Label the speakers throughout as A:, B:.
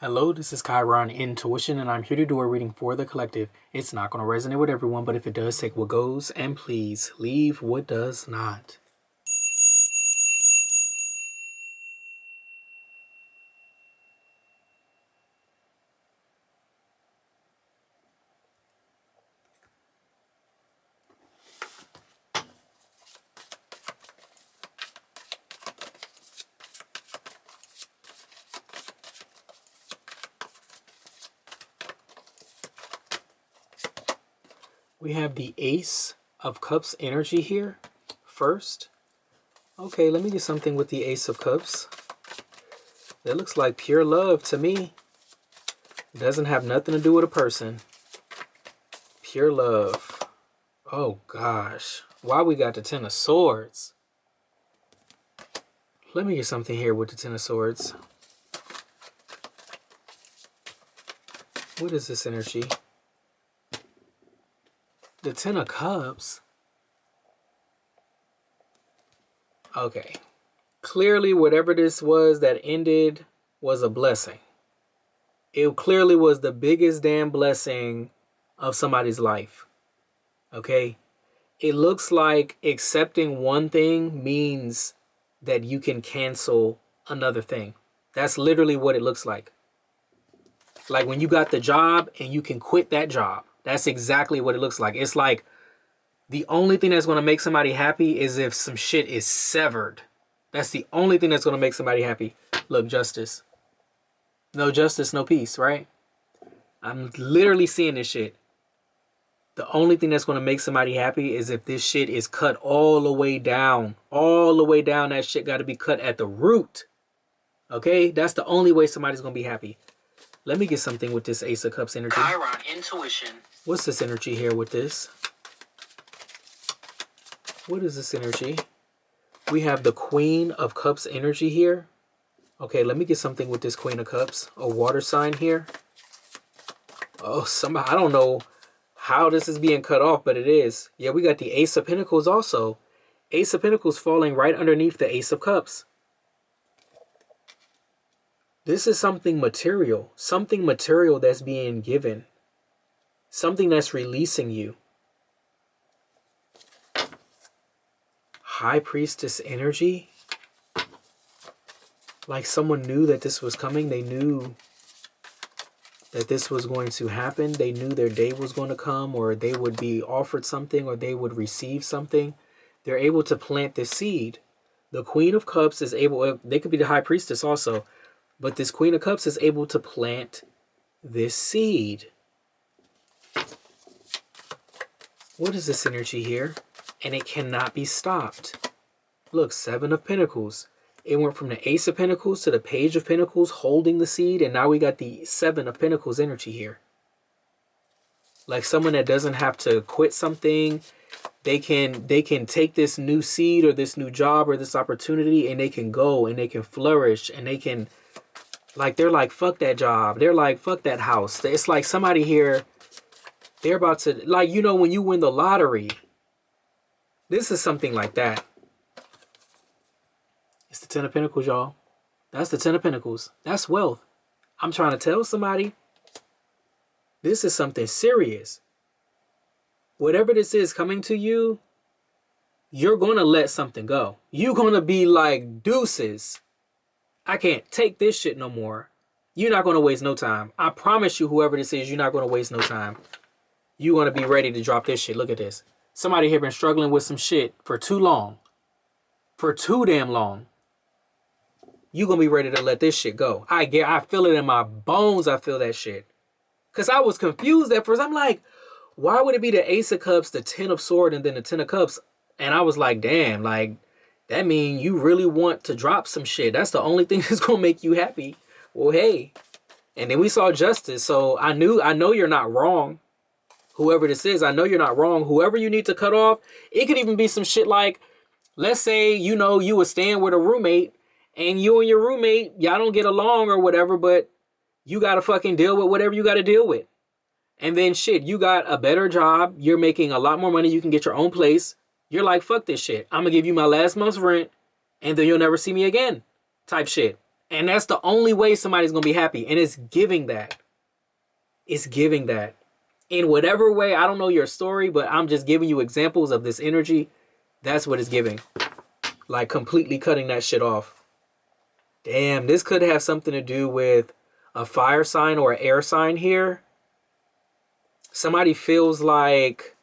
A: Hello, this is Chiron Intuition, and I'm here to do a reading for the collective. It's not going to resonate with everyone, but if it does, take what goes, and please leave what does not. We have the Ace of Cups energy here first. Okay, let me get something with the Ace of Cups. That looks like pure love to me. It doesn't have nothing to do with a person. Pure love. Oh gosh. Why we got the Ten of Swords? Let me get something here with the Ten of Swords. What is this energy? The Ten of Cups. Okay. Clearly, whatever this was that ended was a blessing. It clearly was the biggest damn blessing of somebody's life. Okay? It looks like accepting one thing means that you can cancel another thing. That's literally what it looks like. Like when you got the job and you can quit that job. That's exactly what it looks like. It's like the only thing that's going to make somebody happy is if some shit is severed. That's the only thing that's going to make somebody happy. Look, justice. No justice, no peace, right? I'm literally seeing this shit. The only thing that's going to make somebody happy is if this shit is cut all the way down. All the way down, that shit got to be cut at the root. Okay? That's the only way somebody's going to be happy. Let me get something with this Ace of Cups energy.
B: Chiron Intuition.
A: What's this energy here with this? What is this energy? We have the Queen of Cups energy here. Okay, let me get something with this Queen of Cups. A water sign here. Oh, I don't know how this is being cut off, but it is. Yeah, we got the Ace of Pentacles also. Ace of Pentacles falling right underneath the Ace of Cups. This is something material that's being given, something that's releasing you. High Priestess energy, like someone knew that this was coming. They knew that this was going to happen. They knew their day was going to come, or they would be offered something, or they would receive something. They're able to plant this seed. The Queen of Cups is able, they could be the High Priestess also, but this Queen of Cups is able to plant this seed. What is this energy here? And it cannot be stopped. Look, Seven of Pentacles. It went from the Ace of Pentacles to the Page of Pentacles holding the seed, and now we got the Seven of Pentacles energy here. Like someone that doesn't have to quit something. They can take this new seed or this new job or this opportunity, and they can go and they can flourish, and they can, like, they're like, fuck that job. They're like, fuck that house. It's like somebody here, they're about to, like, you know, when you win the lottery, this is something like that. It's the Ten of Pentacles, y'all. That's the Ten of Pentacles. That's wealth. I'm trying to tell somebody, this is something serious. Whatever this is coming to you, you're going to let something go. You're going to be like, deuces. I can't take this shit no more. You're not going to waste no time. I promise you, whoever this is, you're not going to waste no time. You're going to be ready to drop this shit. Look at this. Somebody here been struggling with some shit for too long. For too damn long. You're going to be ready to let this shit go. I feel it in my bones. I feel that shit. Because I was confused at first. I'm like, why would it be the Ace of Cups, the Ten of Swords, and then the Ten of Cups? And I was like, damn, like, that means you really want to drop some shit. That's the only thing that's going to make you happy. Well, hey. And then we saw justice. So I know you're not wrong. Whoever this is, I know you're not wrong. Whoever you need to cut off, it could even be some shit like, let's say, you know, you were staying with a roommate, and you and your roommate, y'all don't get along or whatever, but you got to fucking deal with whatever you got to deal with. And then shit, you got a better job. You're making a lot more money. You can get your own place. You're like, fuck this shit. I'm going to give you my last month's rent, and then you'll never see me again type shit. And that's the only way somebody's going to be happy. And it's giving that. It's giving that. In whatever way, I don't know your story, but I'm just giving you examples of this energy. That's what it's giving. Like completely cutting that shit off. Damn, this could have something to do with a fire sign or an air sign here. Somebody feels like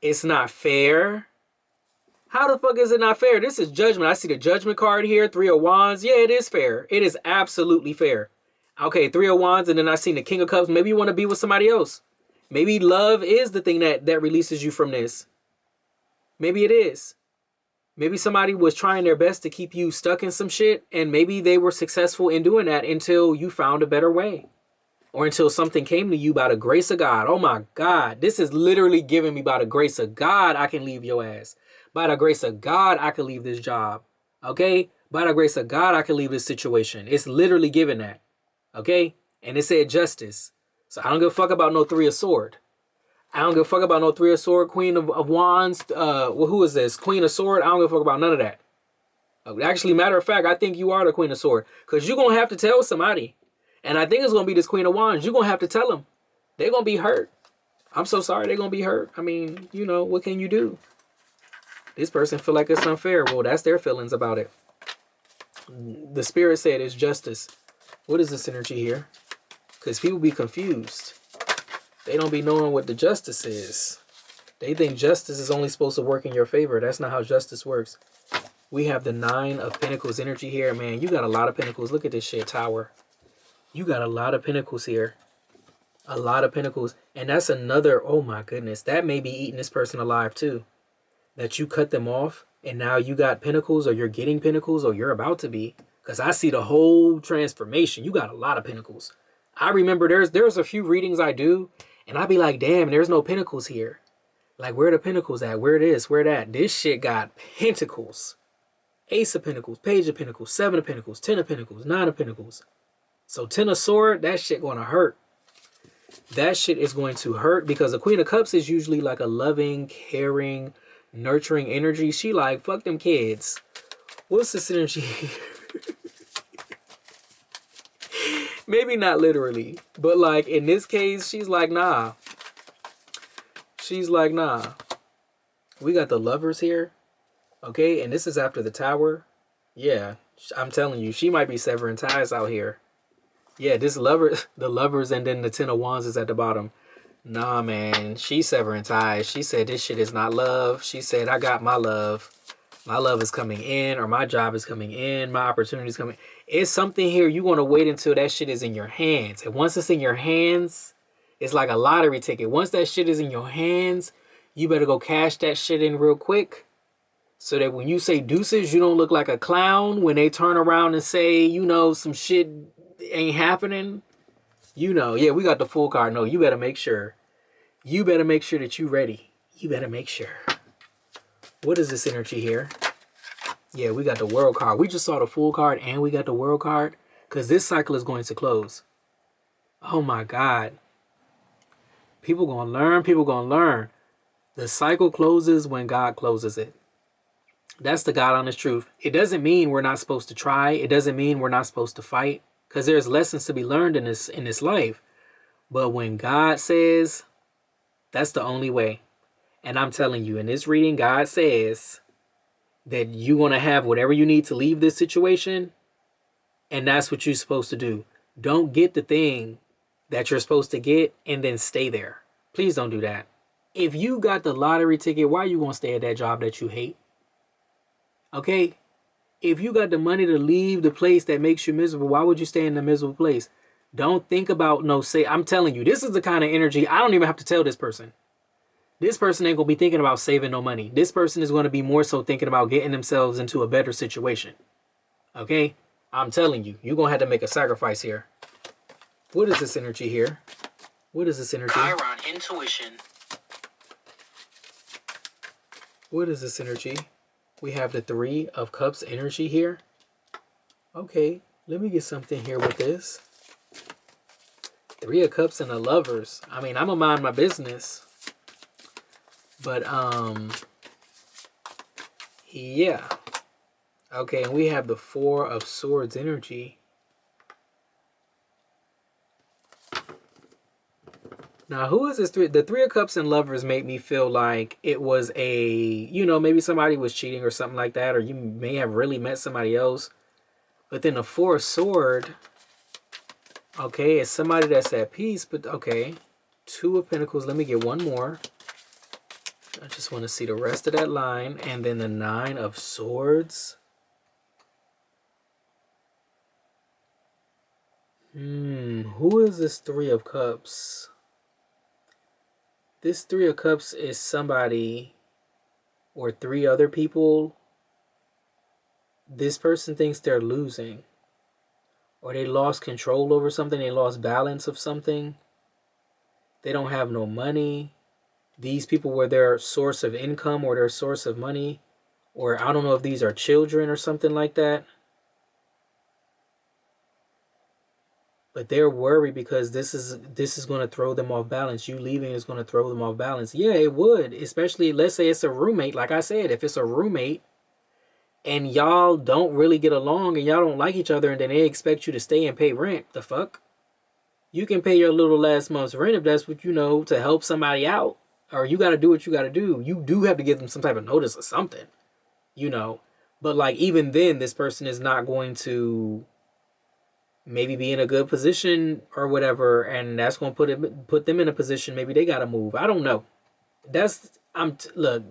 A: it's not fair. How the fuck is it not fair? This is judgment. I see the judgment card here. 3 of Wands. Yeah, it is fair. It is absolutely fair. Okay, 3 of Wands, and then I seen the King of Cups. Maybe you want to be with somebody else. Maybe love is the thing that releases you from this. Maybe it is. Maybe somebody was trying their best to keep you stuck in some shit, and maybe they were successful in doing that until you found a better way. Or until something came to you by the grace of God. Oh my God, this is literally giving me by the grace of God, I can leave your ass. By the grace of God, I can leave this job. Okay? By the grace of God, I can leave this situation. It's literally giving that. Okay? And it said justice. So I don't give a fuck about no 3 of Sword. I don't give a fuck about no 3 of Sword, Queen of Wands. Well, who is this? Queen of Sword. I don't give a fuck about none of that. Actually, matter of fact, I think you are the Queen of Sword. Because you're going to have to tell somebody. And I think it's going to be this Queen of Wands. You're going to have to tell them. They're going to be hurt. I'm so sorry they're going to be hurt. I mean, you know, what can you do? This person feel like it's unfair. Well, that's their feelings about it. The spirit said it's justice. What is this energy here? Because people be confused. They don't be knowing what the justice is. They think justice is only supposed to work in your favor. That's not how justice works. We have the 9 of Pentacles energy here. Man, you got a lot of pentacles. Look at this shit, Tower. You got a lot of pentacles here. A lot of pentacles. And that's another, oh my goodness. That may be eating this person alive too. That you cut them off and now you got pentacles, or you're getting pentacles, or you're about to be. Because I see the whole transformation. You got a lot of pentacles. I remember there's a few readings I do and I be like, damn, there's no pentacles here. Like, where are the pentacles at? Where it is? Where that? This shit got pentacles. Ace of Pentacles, Page of Pentacles, 7 of Pentacles, 10 of Pentacles, 9 of Pentacles. So 10 of Sword, that shit gonna hurt. That shit is going to hurt because the Queen of Cups is usually like a loving, caring, nurturing energy. She like, fuck them kids. What's this energy? Maybe not literally, but like in this case, she's like, nah. She's like, nah. We got the Lovers here. Okay, and this is after the Tower. Yeah, I'm telling you, she might be severing ties out here. Yeah, this lover, the Lovers, and then the 10 of Wands is at the bottom. Nah, man, she's severing ties. She said this shit is not love. She said, I got my love. My love is coming in, or my job is coming in. My opportunity is coming. It's something here. You want to wait until that shit is in your hands. And once it's in your hands, it's like a lottery ticket. Once that shit is in your hands, you better go cash that shit in real quick. So that when you say deuces, you don't look like a clown when they turn around and say, you know, some shit ain't happening. You know, yeah, we got the Fool card. No, you better make sure. You better make sure that you're ready. You better make sure. What is this energy here? Yeah, we got the World card. We just saw the Fool card and we got the World card because this cycle is going to close. Oh my God. People gonna learn. People gonna learn. The cycle closes when God closes it. That's the God honest truth. It doesn't mean we're not supposed to try. It doesn't mean we're not supposed to fight, because there's lessons to be learned in this life. But when God says, that's the only way. And I'm telling you, in this reading, God says that you're going to have whatever you need to leave this situation. And that's what you're supposed to do. Don't get the thing that you're supposed to get and then stay there. Please don't do that. If you got the lottery ticket, why are you going to stay at that job that you hate? Okay? If you got the money to leave the place that makes you miserable, why would you stay in the miserable place? Don't think about I'm telling you, this is the kind of energy I don't even have to tell this person. This person ain't going to be thinking about saving no money. This person is going to be more so thinking about getting themselves into a better situation. Okay? I'm telling you, you're going to have to make a sacrifice here. What is this energy here? What is this energy?
B: Chiron Intuition.
A: What is this energy? We have the 3 of Cups energy here. Okay, let me get something here with this. 3 of Cups and the Lovers. I mean, I'm gonna mind my business. But, yeah. Okay, and we have the Four of Swords energy. Now, who is this three? The Three of Cups and Lovers make me feel like it was a, you know, maybe somebody was cheating or something like that, or you may have really met somebody else. But then the Four of Swords, okay, it's somebody that's at peace, but okay. Two of Pentacles, let me get one more. I just want to see the rest of that line. And then the Nine of Swords. Who is this Three of Cups? This Three of Cups is somebody or three other people. This person thinks they're losing. Or they lost control over something. They lost balance of something. They don't have no money. These people were their source of income or their source of money. Or I don't know if these are children or something like that. But they're worried because this is going to throw them off balance. You leaving is going to throw them off balance. Yeah, it would. Especially, let's say it's a roommate. Like I said, if it's a roommate and y'all don't really get along and y'all don't like each other and then they expect you to stay and pay rent, the fuck? You can pay your little last month's rent if that's what you know to help somebody out. Or you got to do what you got to do. You do have to give them some type of notice or something, you know. But like even then, this person is not going to maybe be in a good position or whatever, and that's going to put them in a position maybe they got to move. I don't know. Look,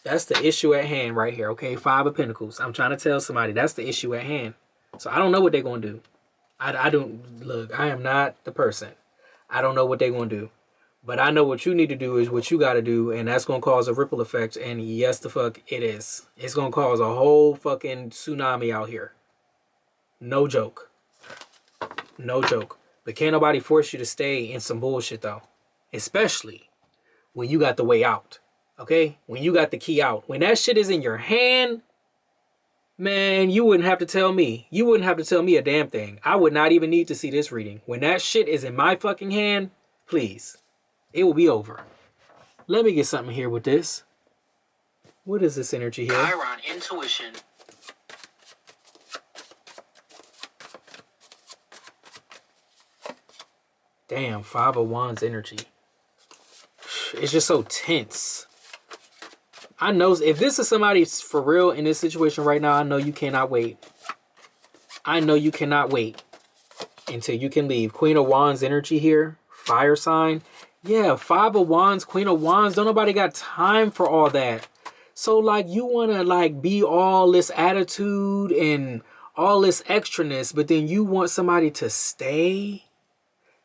A: that's the issue at hand right here, okay? Five of Pentacles. I'm trying to tell somebody that's the issue at hand. So I don't know what they're going to do. I don't, look, I am not the person. I don't know what they're going to do. But I know what you need to do is what you got to do, and that's going to cause a ripple effect, and yes, the fuck it is. It's going to cause a whole fucking tsunami out here. No joke. No joke. But can't nobody force you to stay in some bullshit, though. Especially when you got the way out. Okay? When you got the key out. When that shit is in your hand, man, you wouldn't have to tell me. You wouldn't have to tell me a damn thing. I would not even need to see this reading. When that shit is in my fucking hand, please. It will be over. Let me get something here with this. What is this energy here?
B: Chiron Intuition.
A: Damn, Five of Wands energy. It's just so tense. I know if this is somebody for real in this situation right now, I know you cannot wait. I know you cannot wait until you can leave. Queen of Wands energy here. Fire sign. Yeah, Five of Wands, Queen of Wands. Don't nobody got time for all that. So like you want to like be all this attitude and all this extraness, but then you want somebody to stay?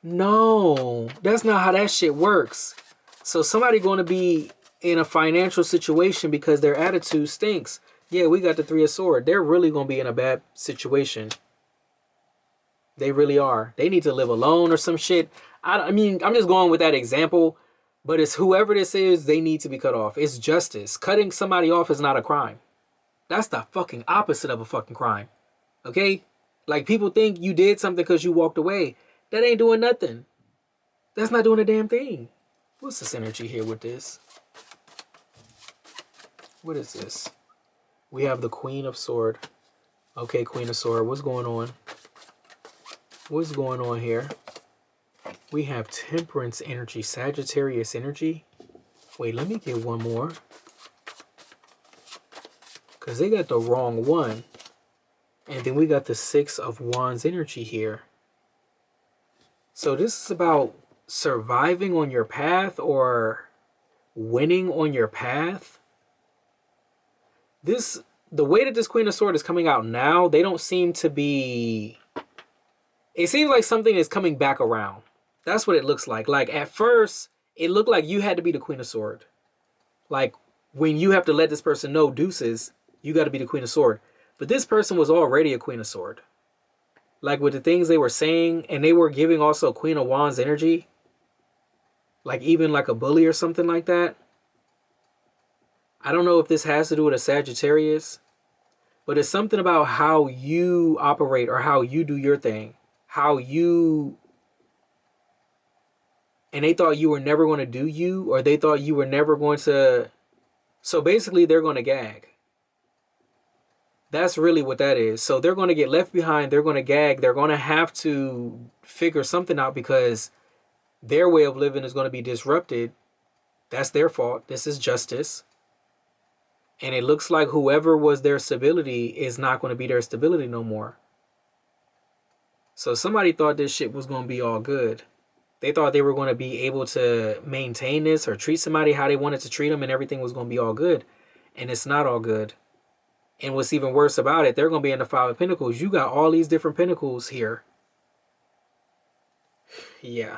A: No, that's not how that shit works. So somebody going to be in a financial situation because their attitude stinks. Yeah, we got the Three of Swords. They're really going to be in a bad situation. They really are. They need to live alone or some shit. I mean, I'm just going with that example, but it's whoever this is, they need to be cut off. It's justice. Cutting somebody off is not a crime. That's the fucking opposite of a fucking crime. Okay? Like people think you did something because you walked away. That ain't doing nothing. That's not doing a damn thing. What's this energy here with this? What is this? We have the Queen of Swords. Okay, Queen of Swords. What's going on? What's going on here? We have Temperance energy, Sagittarius energy. Wait, let me get one more. Because they got the wrong one. And then we got the Six of Wands energy here. So this is about surviving on your path or winning on your path. The way that this Queen of Swords is coming out now, they don't seem to be... It seems like something is coming back around. That's what it looks like. Like at first, it looked like you had to be the Queen of Swords. Like when you have to let this person know deuces, you got to be the Queen of Swords. But this person was already a Queen of Swords. Like with the things they were saying, and they were giving also Queen of Wands energy. Like even like a bully or something like that. I don't know if this has to do with a Sagittarius. But it's something about how you operate or how you do your thing. How you... And they thought you were never going to do you. Or they thought you were never going to... So basically they're going to gag. That's really what that is. So they're going to get left behind. They're going to gag. They're going to have to figure something out because their way of living is going to be disrupted. That's their fault. This is justice. And it looks like whoever was their stability is not going to be their stability no more. So somebody thought this shit was going to be all good. They thought they were going to be able to maintain this or treat somebody how they wanted to treat them and everything was going to be all good. And it's not all good. And what's even worse about it, they're going to be in the Five of Pentacles. You got all these different pentacles here. Yeah,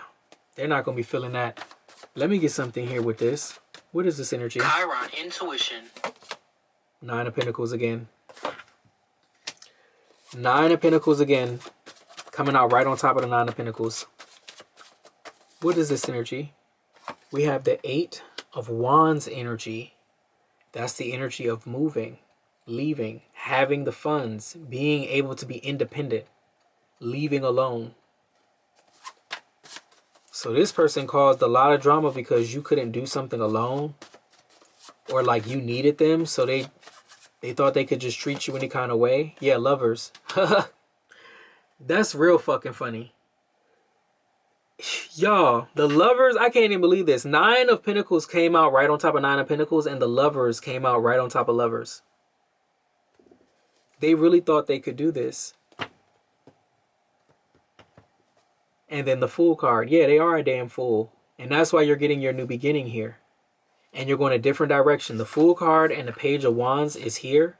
A: they're not going to be feeling that. Let me get something here with this. What is this energy?
B: Chiron Intuition.
A: Nine of Pentacles again. Nine of Pentacles again. Coming out right on top of the Nine of Pentacles. What is this energy? We have the Eight of Wands energy. That's the energy of moving, leaving, having the funds, being able to be independent, leaving alone. So this person caused a lot of drama because you couldn't do something alone. Or like you needed them. So they thought they could just treat you any kind of way. Yeah, lovers. That's real fucking funny. Y'all, the lovers, I can't even believe this. Nine of Pentacles came out right on top of Nine of Pentacles. And the lovers came out right on top of lovers. They really thought they could do this. And then the Fool card. Yeah, they are a damn fool. And that's why you're getting your new beginning here. And you're going a different direction. The Fool card and the Page of Wands is here.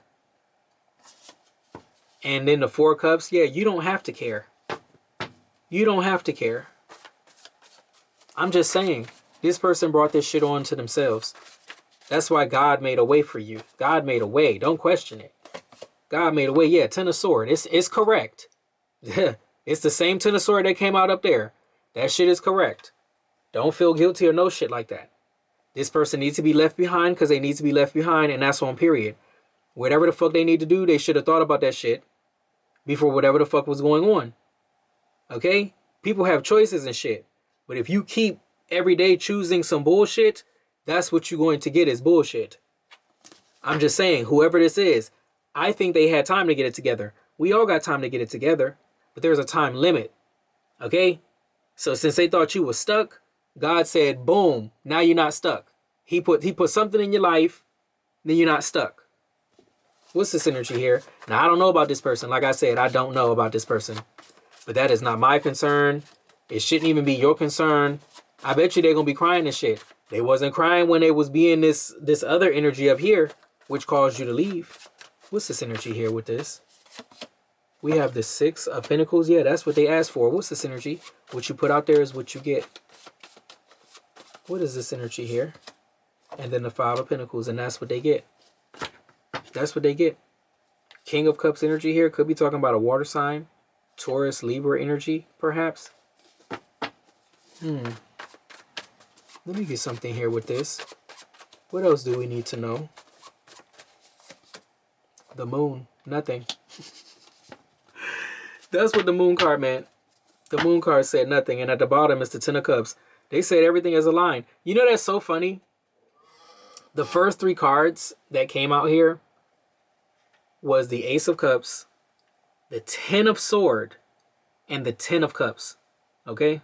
A: And then the Four of Cups. Yeah, you don't have to care. You don't have to care. I'm just saying. This person brought this shit on to themselves. That's why God made a way for you. God made a way. Don't question it. God made a way. Yeah, Ten of Swords. It's correct. It's the same Ten of Swords that came out up there. That shit is correct. Don't feel guilty or no shit like that. This person needs to be left behind because they need to be left behind, and that's on period. Whatever the fuck they need to do, they should have thought about that shit before whatever the fuck was going on. Okay? People have choices and shit. But if you keep every day choosing some bullshit, that's what you're going to get is bullshit. I'm just saying, whoever this is, I think they had time to get it together. We all got time to get it together. But there's a time limit. Okay? So since they thought you were stuck, God said, boom, now you're not stuck. He put something in your life, then you're not stuck. What's this energy here? Now, I don't know about this person. Like I said, I don't know about this person. But that is not my concern. It shouldn't even be your concern. I bet you they're going to be crying and shit. They wasn't crying when they was being this other energy up here, which caused you to leave. What's this energy here with this? We have the Six of Pentacles. Yeah, that's what they asked for. What's this energy? What you put out there is what you get. What is this energy here? And then the Five of Pentacles, and that's what they get. That's what they get. King of Cups energy here. Could be talking about a water sign. Taurus, Libra energy, perhaps. Let me get something here with this. What else do we need to know? The Moon. Nothing. That's what the Moon card meant. The Moon card said nothing. And at the bottom is the Ten of Cups. They said everything is aligned. You know, that's so funny. The first three cards that came out here was the Ace of Cups, the Ten of Swords, and the Ten of Cups. Okay?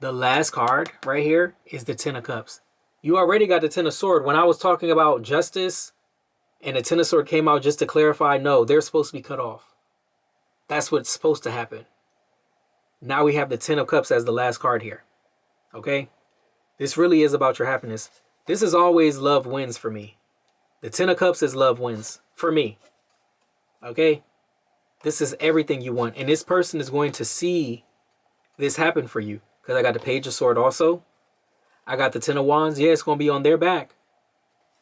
A: The last card right here is the Ten of Cups. You already got the Ten of Swords. When I was talking about justice and the Ten of Swords came out, just to clarify, no, they're supposed to be cut off. That's what's supposed to happen. Now we have the Ten of Cups as the last card here. Okay? This really is about your happiness. This is always love wins for me. The Ten of Cups is love wins for me. Okay? This is everything you want. And this person is going to see this happen for you. Because I got the Page of Swords also. I got the Ten of Wands. Yeah, it's going to be on their back.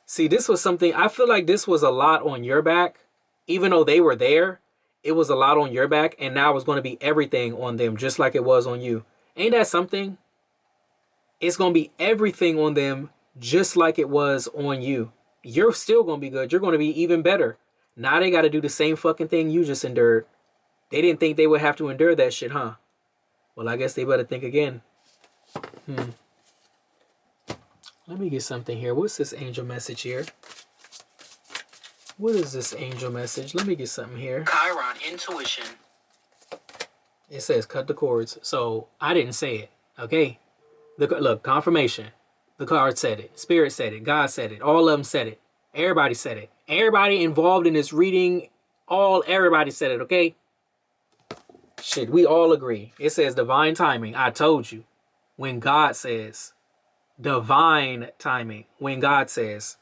A: See, this was something, I feel like this was a lot on your back. Even though they were there, it was a lot on your back. And now it's going to be everything on them, just like it was on you. Ain't that something? It's going to be everything on them, just like it was on you. You're still going to be good. You're going to be even better. Now they got to do the same fucking thing you just endured. They didn't think they would have to endure that shit, huh? Well, I guess they better think again. Let me get something here. What's this angel message here? What is this angel message? Let me get something here.
B: Chiron Intuition.
A: It says cut the cords. So I didn't say it. Okay. Look, confirmation. The card said it. Spirit said it. God said it. All of them said it. Everybody said it. Everybody involved in this reading, everybody said it, okay? Shit, we all agree. It says divine timing. I told you. When God says. Divine timing. When God says.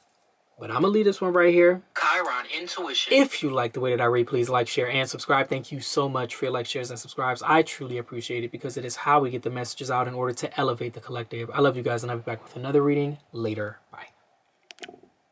A: But I'm going to leave this one right here.
B: Chiron Intuition.
A: If you like the way that I read, please like, share, and subscribe. Thank you so much for your likes, shares, and subscribes. I truly appreciate it because it is how we get the messages out in order to elevate the collective. I love you guys, and I'll be back with another reading later.